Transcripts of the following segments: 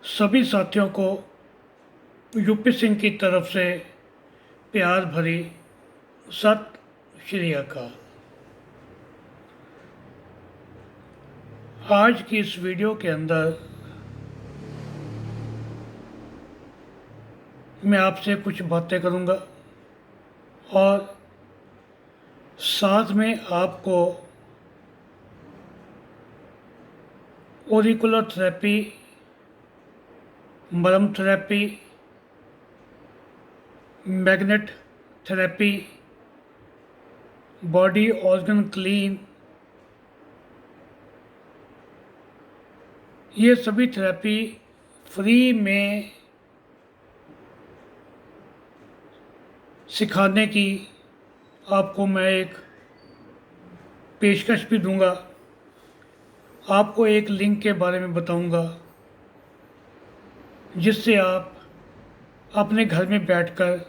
सभी साथियों को यूपी सिंह की तरफ से प्यार भरी सत श्री अकाल। आज की इस वीडियो के अंदर मैं आपसे कुछ बातें करूंगा और साथ में आपको ऑरिकुलर थेरेपी, मरम therapy, magnet therapy, body organ clean, ये सभी थेरेपी फ्री में सिखाने की आपको मैं एक पेशकश भी दूंगा। आपको एक लिंक के बारे में बताऊंगा जिससे आप अपने घर में बैठकर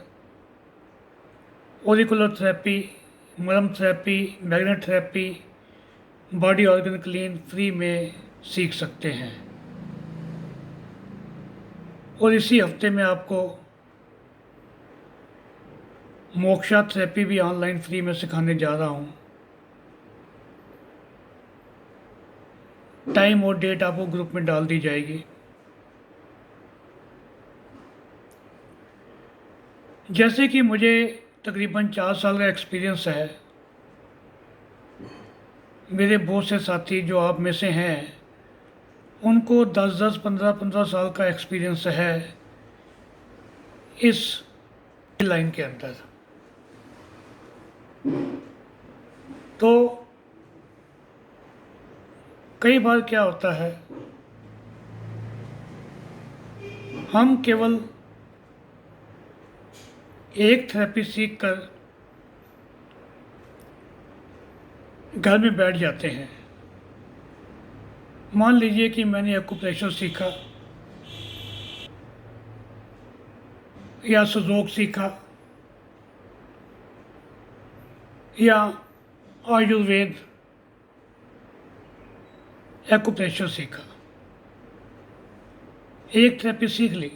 ऑरिकुलर थेरेपी, मरम therapy, magnet therapy, body organ clean free में सीख सकते हैं। और इसी हफ्ते में आपको मोक्षा थेरेपी भी ऑनलाइन फ्री में सिखाने जा रहा हूँ। टाइम और डेट आपको ग्रुप में डाल दी जाएगी। जैसे कि मुझे तकरीबन 4 साल का एक्सपीरियंस है, मेरे बहुत से साथी जो आप में से हैं उनको 10-10, 15-15 साल का एक्सपीरियंस है इस लाइन के अंदर। तो कई बार क्या होता है, हम केवल एक थेरेपी सीख कर घर में बैठ जाते हैं। मान लीजिए कि मैंने एक्यूप्रेशर सीखा या सुजोग सीखा या आयुर्वेद एक्यूप्रेशर सीखा, एक थेरेपी सीख ली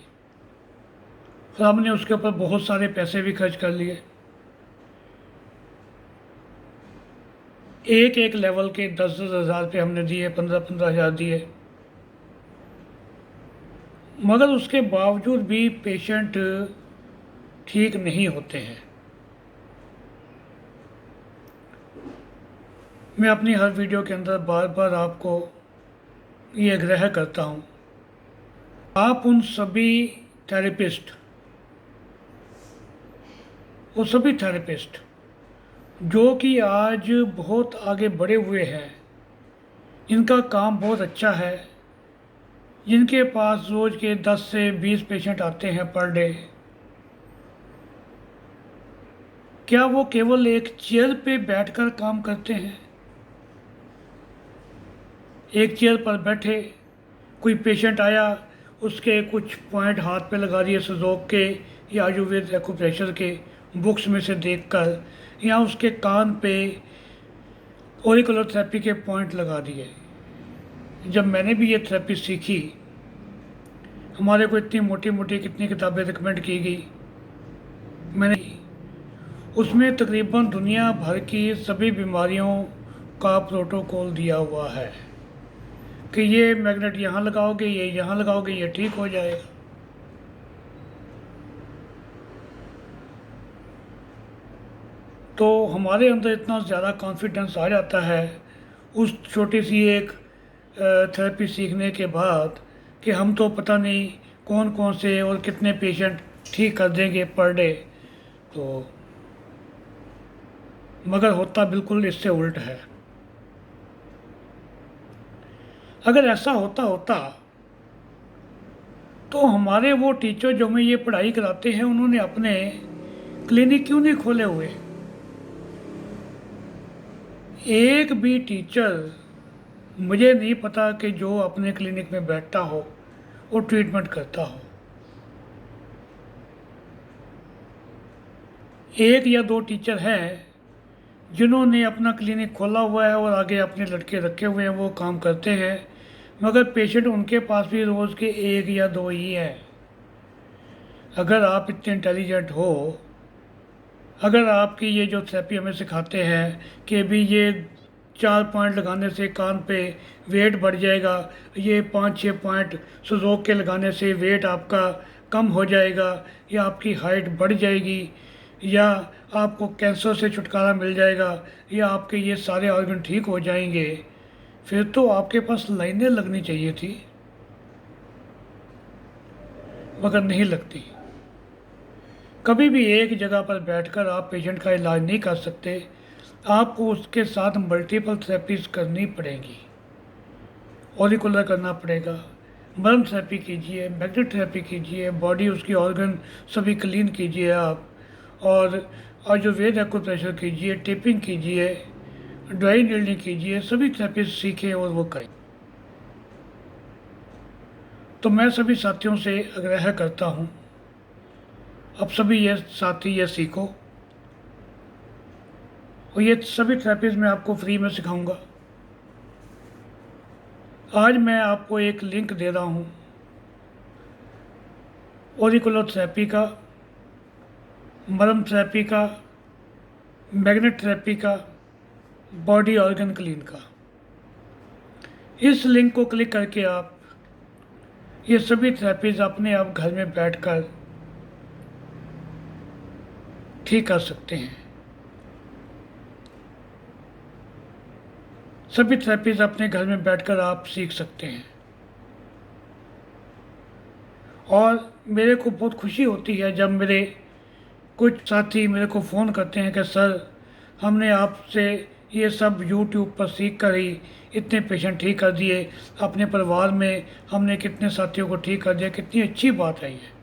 और हमने उसके ऊपर बहुत सारे पैसे भी खर्च कर लिए। एक एक लेवल के 10-10 हज़ार रुपये हमने दिए, 15-15 हज़ार दिए, मगर उसके बावजूद भी पेशेंट ठीक नहीं होते हैं। मैं अपनी हर वीडियो के अंदर बार बार आपको ये आग्रह करता हूँ, आप उन सभी थेरेपिस्ट, वो सभी थेरेपिस्ट जो कि आज बहुत आगे बढ़े हुए हैं, इनका काम बहुत अच्छा है, जिनके पास रोज़ के 10 से 20 पेशेंट आते हैं पर डे, क्या वो केवल एक चेयर पे बैठकर काम करते हैं? एक चेयर पर बैठे, कोई पेशेंट आया, उसके कुछ पॉइंट हाथ पे लगा दिए सुजोग के या आयुर्वेद एक्यूप्रेशर के बुक्स में से देखकर, या उसके कान पे ऑरिकुलर थेरेपी के पॉइंट लगा दिए। जब मैंने भी ये थेरेपी सीखी, हमारे को इतनी मोटी मोटी कितनी किताबें रिकमेंड की गई, मैंने उसमें तकरीबन दुनिया भर की सभी बीमारियों का प्रोटोकॉल दिया हुआ है कि ये मैग्नेट यहाँ लगाओगे, ये यहाँ लगाओगे, ये ठीक हो जाएगा। तो हमारे अंदर इतना ज़्यादा कॉन्फिडेंस आ जाता है उस छोटी सी एक थेरेपी सीखने के बाद कि हम तो पता नहीं कौन कौन से और कितने पेशेंट ठीक कर देंगे पर डे। तो मगर होता बिल्कुल इससे उल्ट है। अगर ऐसा होता तो हमारे वो टीचर जो हमें ये पढ़ाई कराते हैं, उन्होंने अपने क्लिनिक क्यों नहीं खोले हुए? एक भी टीचर मुझे नहीं पता कि जो अपने क्लिनिक में बैठता हो और ट्रीटमेंट करता हो। एक या दो टीचर हैं जिन्होंने अपना क्लिनिक खोला हुआ है और आगे अपने लड़के रखे हुए हैं, वो काम करते हैं, मगर पेशेंट उनके पास भी रोज़ के 1 या 2 ही हैं। अगर आप इतने इंटेलिजेंट हो, अगर आपकी ये जो थेरेपी हमें सिखाते हैं कि भी ये 4 पॉइंट लगाने से कान पे वेट बढ़ जाएगा, ये 5-6 पॉइंट सुजोक के लगाने से वेट आपका कम हो जाएगा, या आपकी हाइट बढ़ जाएगी, या आपको कैंसर से छुटकारा मिल जाएगा, या आपके ये सारे ऑर्गन ठीक हो जाएंगे, फिर तो आपके पास लाइनें लगनी चाहिए थी, मगर नहीं लगती। कभी भी एक जगह पर बैठकर आप पेशेंट का इलाज नहीं कर सकते, आपको उसके साथ मल्टीपल थेरेपीज करनी पड़ेंगी। ऑरिकुलर करना पड़ेगा, मर्म थेरेपी कीजिए, मैग्नेट थेरेपी कीजिए, बॉडी उसकी ऑर्गन सभी क्लीन कीजिए आप, और आयुर्वेद एक्यूप्रेशर कीजिए, टेपिंग कीजिए, ड्राई नीडलिंग कीजिए, सभी थेरेपीज सीखें और वो करें। तो मैं सभी साथियों से आग्रह करता हूँ, अब सभी ये साथी ये सीखो, और ये सभी थेरेपीज मैं आपको फ्री में सिखाऊंगा। आज मैं आपको एक लिंक दे रहा हूँ ऑरिकुलर थेरेपी का, मर्म थेरेपी का, मैग्नेट थेरेपी का, बॉडी ऑर्गन क्लीन का। इस लिंक को क्लिक करके आप ये सभी थेरेपीज अपने आप घर में बैठकर ठीक कर सकते हैं। सभी थेरेपीज अपने घर में बैठकर आप सीख सकते हैं। और मेरे को बहुत खुशी होती है जब मेरे कुछ साथी मेरे को फ़ोन करते हैं कि सर, हमने आपसे ये सब यूट्यूब पर सीख कर ही इतने पेशेंट ठीक कर दिए, अपने परिवार में हमने कितने साथियों को ठीक कर दिया, कितनी अच्छी बात है ये।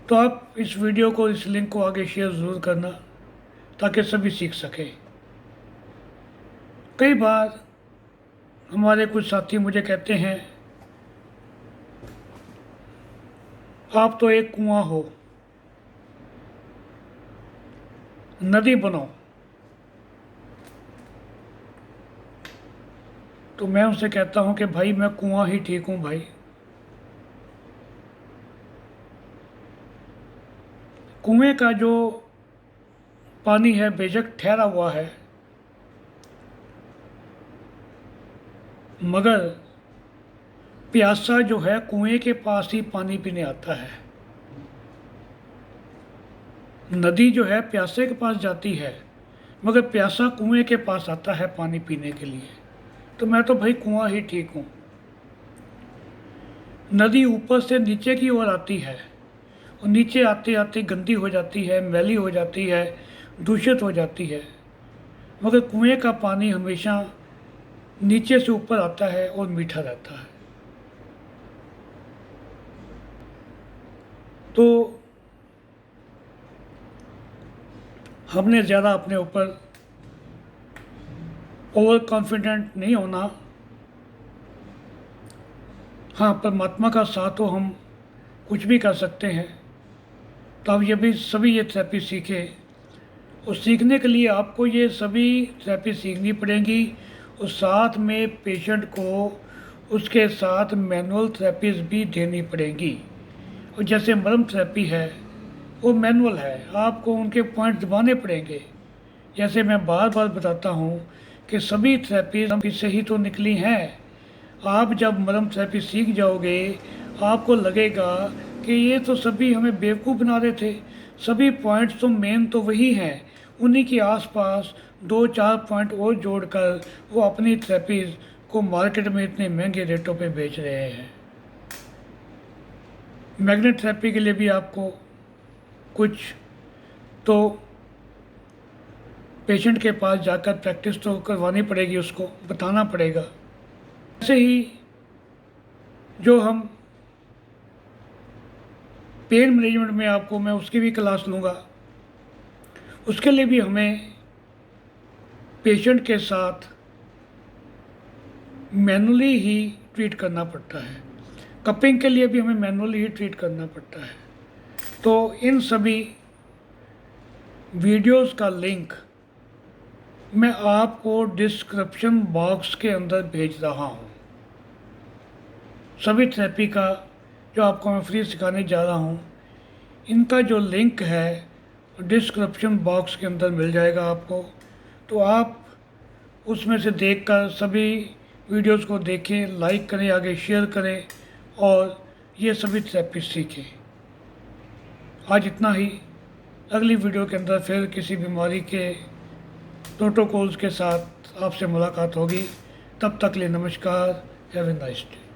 तो आप इस वीडियो को, इस लिंक को आगे शेयर ज़रूर करना ताकि सभी सीख सकें। कई बार हमारे कुछ साथी मुझे कहते हैं, आप तो एक कुआं हो, नदी बनो। तो मैं उनसे कहता हूं कि भाई मैं कुआं ही ठीक हूं भाई। कुएं का जो पानी है बेशक ठहरा हुआ है, मगर प्यासा जो है कुएं के पास ही पानी पीने आता है। नदी जो है प्यासे के पास जाती है, मगर प्यासा कुएं के पास आता है पानी पीने के लिए। तो मैं तो भाई कुआं ही ठीक हूँ। नदी ऊपर से नीचे की ओर आती है, और नीचे आते आते गंदी हो जाती है, मैली हो जाती है, दूषित हो जाती है, मगर कुएं का पानी हमेशा नीचे से ऊपर आता है और मीठा रहता है। तो हमने ज़्यादा अपने ऊपर ओवर कॉन्फिडेंट नहीं होना। हाँ, परमात्मा का साथ हो, हम कुछ भी कर सकते हैं। तो आप ये भी सभी ये थेरेपी सीखें, और सीखने के लिए आपको ये सभी थेरेपी सीखनी पड़ेंगी, और साथ में पेशेंट को उसके साथ मैनुअल थेरेपीज भी देनी पड़ेंगी। और जैसे मर्म थेरेपी है वो मैनुअल है, आपको उनके पॉइंट दबाने पड़ेंगे। जैसे मैं बार बार बताता हूँ कि सभी थेरेपीज से ही तो निकली हैं। आप जब मर्म थेरेपी सीख जाओगे, आपको लगेगा कि ये तो सभी हमें बेवकूफ़ बना रहे थे, सभी पॉइंट्स तो मेन तो वही हैं, उन्हीं के आसपास 2-4 पॉइंट और जोड़कर वो अपनी थेरेपीज को मार्केट में इतने महंगे रेटों पे बेच रहे हैं। मैग्नेट थेरेपी के लिए भी आपको कुछ तो पेशेंट के पास जाकर प्रैक्टिस तो करवानी पड़ेगी, उसको बताना पड़ेगा। ऐसे ही जो हम पेन मैनेजमेंट में आपको मैं उसकी भी क्लास लूँगा, उसके लिए भी हमें पेशेंट के साथ मैनुअली ही ट्रीट करना पड़ता है। कपिंग के लिए भी हमें मैनुअली ही ट्रीट करना पड़ता है। तो इन सभी वीडियोस का लिंक मैं आपको डिस्क्रिप्शन बॉक्स के अंदर भेज रहा हूँ। सभी थेरेपी का जो आपको मैं फ्री सिखाने जा रहा हूँ, इनका जो लिंक है डिस्क्रिप्शन बॉक्स के अंदर मिल जाएगा आपको। तो आप उसमें से देखकर सभी वीडियोस को देखें, लाइक करें, आगे शेयर करें और ये सभी थेरेपी सीखें। आज इतना ही। अगली वीडियो के अंदर फिर किसी बीमारी के प्रोटोकॉल्स के साथ आपसे मुलाकात होगी। तब तक के लिए नमस्कार। Have a nice day.